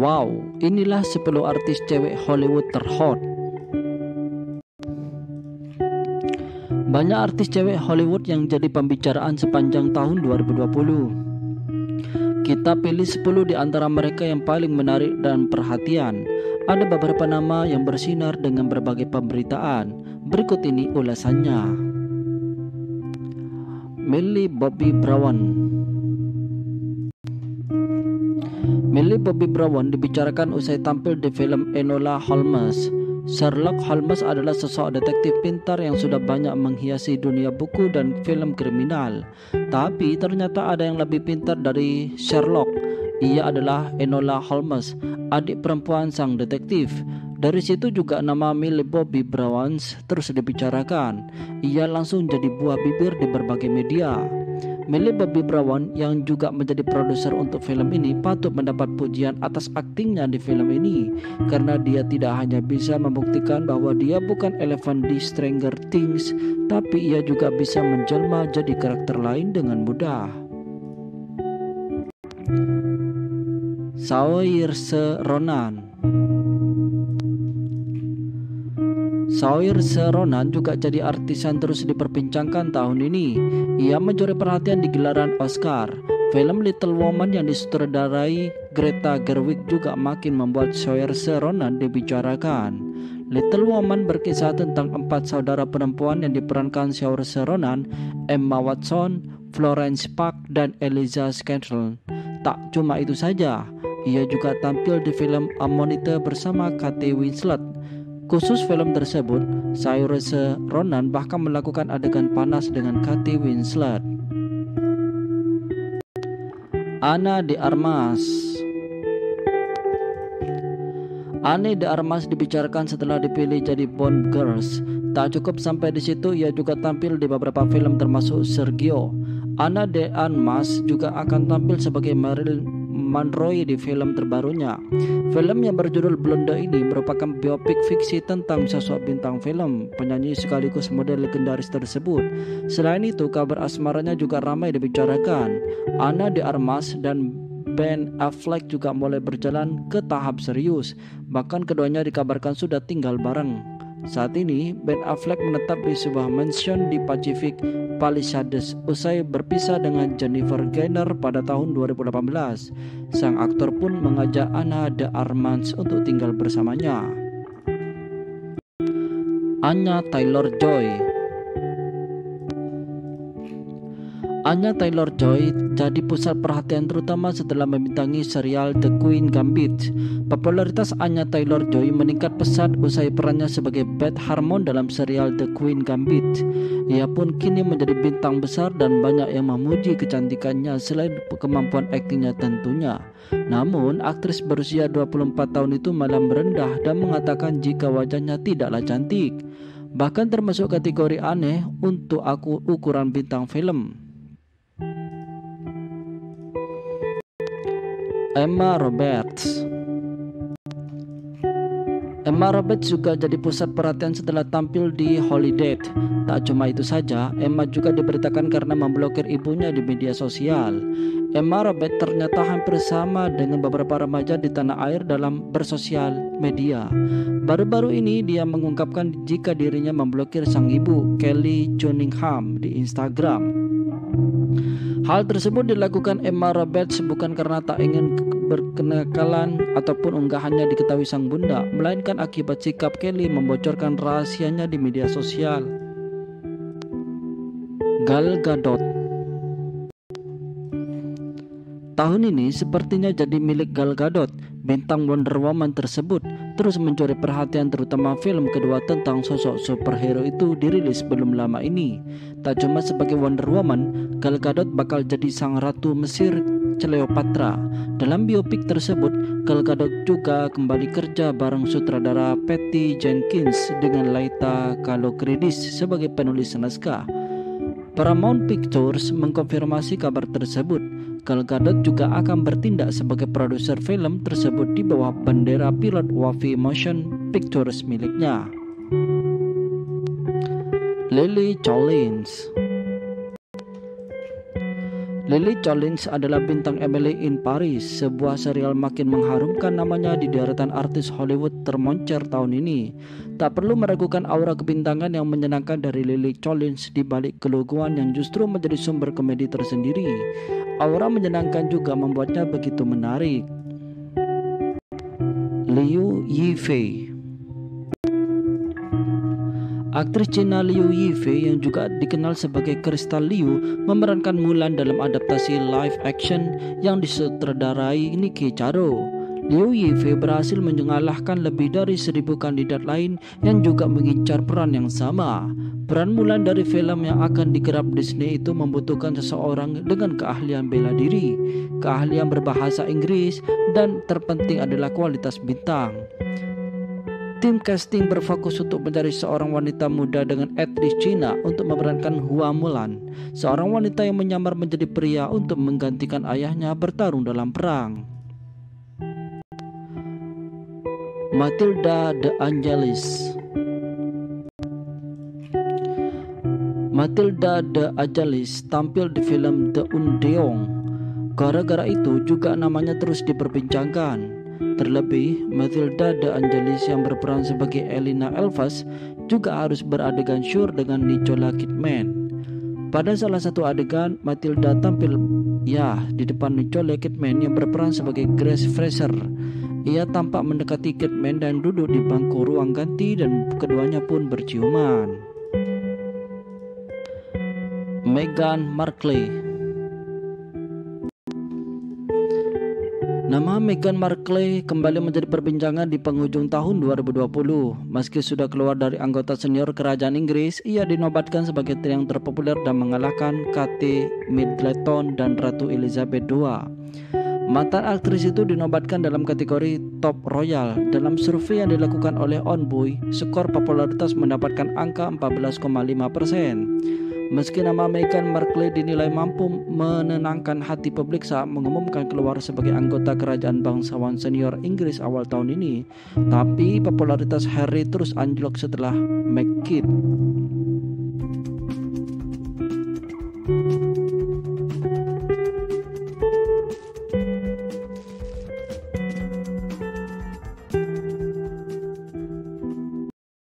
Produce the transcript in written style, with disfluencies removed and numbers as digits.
Wow, inilah 10 artis cewek Hollywood terhot. Banyak artis cewek Hollywood yang jadi pembicaraan sepanjang tahun 2020. Kita pilih 10 di antara mereka yang paling menarik dan perhatian. Ada beberapa nama yang bersinar dengan berbagai pemberitaan. Berikut ini ulasannya. Millie Bobby Brown. Millie Bobby Brown dibicarakan usai tampil di film Enola Holmes. Sherlock Holmes adalah sosok detektif pintar yang sudah banyak menghiasi dunia buku dan film kriminal. Tapi ternyata ada yang lebih pintar dari Sherlock. Ia adalah Enola Holmes, adik perempuan sang detektif. Dari situ juga nama Millie Bobby Brown terus dibicarakan. Ia langsung jadi buah bibir di berbagai media. Millie Bobby Brown yang juga menjadi produser untuk film ini patut mendapat pujian atas aktingnya di film ini, karena dia tidak hanya bisa membuktikan bahwa dia bukan elephant di Stranger Things, tapi ia juga bisa menjelma jadi karakter lain dengan mudah. Saoirse Ronan. Saoirse Ronan juga jadi artis yang terus diperbincangkan tahun ini. Ia mencuri perhatian di gelaran Oscar. Film Little Woman yang disutradarai Greta Gerwig juga makin membuat Saoirse Ronan dibicarakan. Little Woman berkisah tentang 4 saudara perempuan yang diperankan Saoirse Ronan, Emma Watson, Florence Pugh, dan Eliza Scanlon. Tak cuma itu saja, ia juga tampil di film Amonite bersama Kate Winslet. Khusus film tersebut, Saoirse Ronan bahkan melakukan adegan panas dengan Kate Winslet. Ana de Armas. Ana de Armas dibicarakan setelah dipilih jadi Bond Girls. Tak cukup sampai di situ, ia juga tampil di beberapa film termasuk Sergio. Ana de Armas juga akan tampil sebagai Marilyn Monroe di film terbarunya. Film yang berjudul Blonde ini merupakan biopik fiksi tentang sosok bintang film, penyanyi sekaligus model legendaris tersebut. Selain itu, kabar asmaranya juga ramai dibicarakan. Ana de Armas dan Ben Affleck juga mulai berjalan ke tahap serius. Bahkan keduanya dikabarkan sudah tinggal bareng. Saat ini, Ben Affleck menetap di sebuah mansion di Pacific Palisades usai berpisah dengan Jennifer Garner pada tahun 2018. Sang aktor pun mengajak Ana de Armas untuk tinggal bersamanya. Anya Taylor-Joy. Anya Taylor-Joy jadi pusat perhatian terutama setelah membintangi serial The Queen's Gambit. Popularitas Anya Taylor-Joy meningkat pesat usai perannya sebagai Beth Harmon dalam serial The Queen's Gambit. Ia pun kini menjadi bintang besar dan banyak yang memuji kecantikannya selain kemampuan aktingnya tentunya. Namun, aktris berusia 24 tahun itu malah merendah dan mengatakan jika wajahnya tidaklah cantik. Bahkan termasuk kategori aneh untuk ukuran bintang film. Emma Roberts. Emma Roberts juga jadi pusat perhatian setelah tampil di Holiday. Tak cuma itu saja, Emma juga diberitakan karena memblokir ibunya di media sosial. Emma Roberts ternyata hampir sama dengan beberapa remaja di tanah air dalam bersosial media. Baru-baru ini dia mengungkapkan jika dirinya memblokir sang ibu, Kelly Cunningham, di Instagram. Hal tersebut dilakukan Emma Roberts bukan karena tak ingin berkenakalan ataupun unggahannya diketahui sang bunda, melainkan akibat sikap Kelly membocorkan rahasianya di media sosial. Gal Gadot. Tahun ini sepertinya jadi milik Gal Gadot. Bintang Wonder Woman tersebut terus mencuri perhatian, terutama film kedua tentang sosok superhero itu dirilis belum lama ini. Tak cuma sebagai Wonder Woman, Gal Gadot bakal jadi sang ratu Mesir Cleopatra. Dalam biopik tersebut, Gal Gadot juga kembali kerja bareng sutradara Patty Jenkins dengan Laita Kalogridis sebagai penulis naskah. Paramount Pictures mengkonfirmasi kabar tersebut. Gal Gadot juga akan bertindak sebagai produser film tersebut di bawah bendera pilot Wafi Motion Pictures miliknya. Lily Collins. Lily Collins adalah bintang Emily in Paris, sebuah serial makin mengharumkan namanya di deretan artis Hollywood termoncer tahun ini. Tak perlu meragukan aura kebintangan yang menyenangkan dari Lily Collins di balik keluguan yang justru menjadi sumber komedi tersendiri. Aura menyenangkan juga membuatnya begitu menarik. Liu Yifei. Aktris Cina Liu Yifei yang juga dikenal sebagai Crystal Liu memerankan Mulan dalam adaptasi live action yang disutradarai Nicky Charo. Liu Yifei berhasil mengalahkan lebih dari 1.000 kandidat lain yang juga mengincar peran yang sama. Peran Mulan dari film yang akan digarap Disney itu membutuhkan seseorang dengan keahlian bela diri, keahlian berbahasa Inggris, dan terpenting adalah kualitas bintang. Tim casting berfokus untuk mencari seorang wanita muda dengan etnis Cina untuk memerankan Hua Mulan, seorang wanita yang menyamar menjadi pria untuk menggantikan ayahnya bertarung dalam perang. Matilda de Angelis. Matilda de Angelis tampil di film The Undeong. Gara-gara itu juga namanya terus diperbincangkan. Terlebih, Matilda de Angelis yang berperan sebagai Elena Elfas juga harus beradegan syur dengan Nicole Kidman. Pada salah satu adegan, Matilda tampil di depan Nicole Kidman yang berperan sebagai Grace Fraser. Ia tampak mendekati Kidman dan duduk di bangku ruang ganti dan keduanya pun berciuman. Meghan Markle. Nama Meghan Markle kembali menjadi perbincangan di penghujung tahun 2020. Meski sudah keluar dari anggota senior kerajaan Inggris, ia dinobatkan sebagai yang terpopuler dan mengalahkan Kate Middleton dan Ratu Elizabeth II. Mantan aktris itu dinobatkan dalam kategori Top Royal. Dalam survei yang dilakukan oleh Onboy, skor popularitas mendapatkan angka 14,5%. Meski nama Meghan Markle dinilai mampu menenangkan hati publik saat mengumumkan keluar sebagai anggota kerajaan bangsawan senior Inggris awal tahun ini, tapi popularitas Harry terus anjlok setelah McKidd.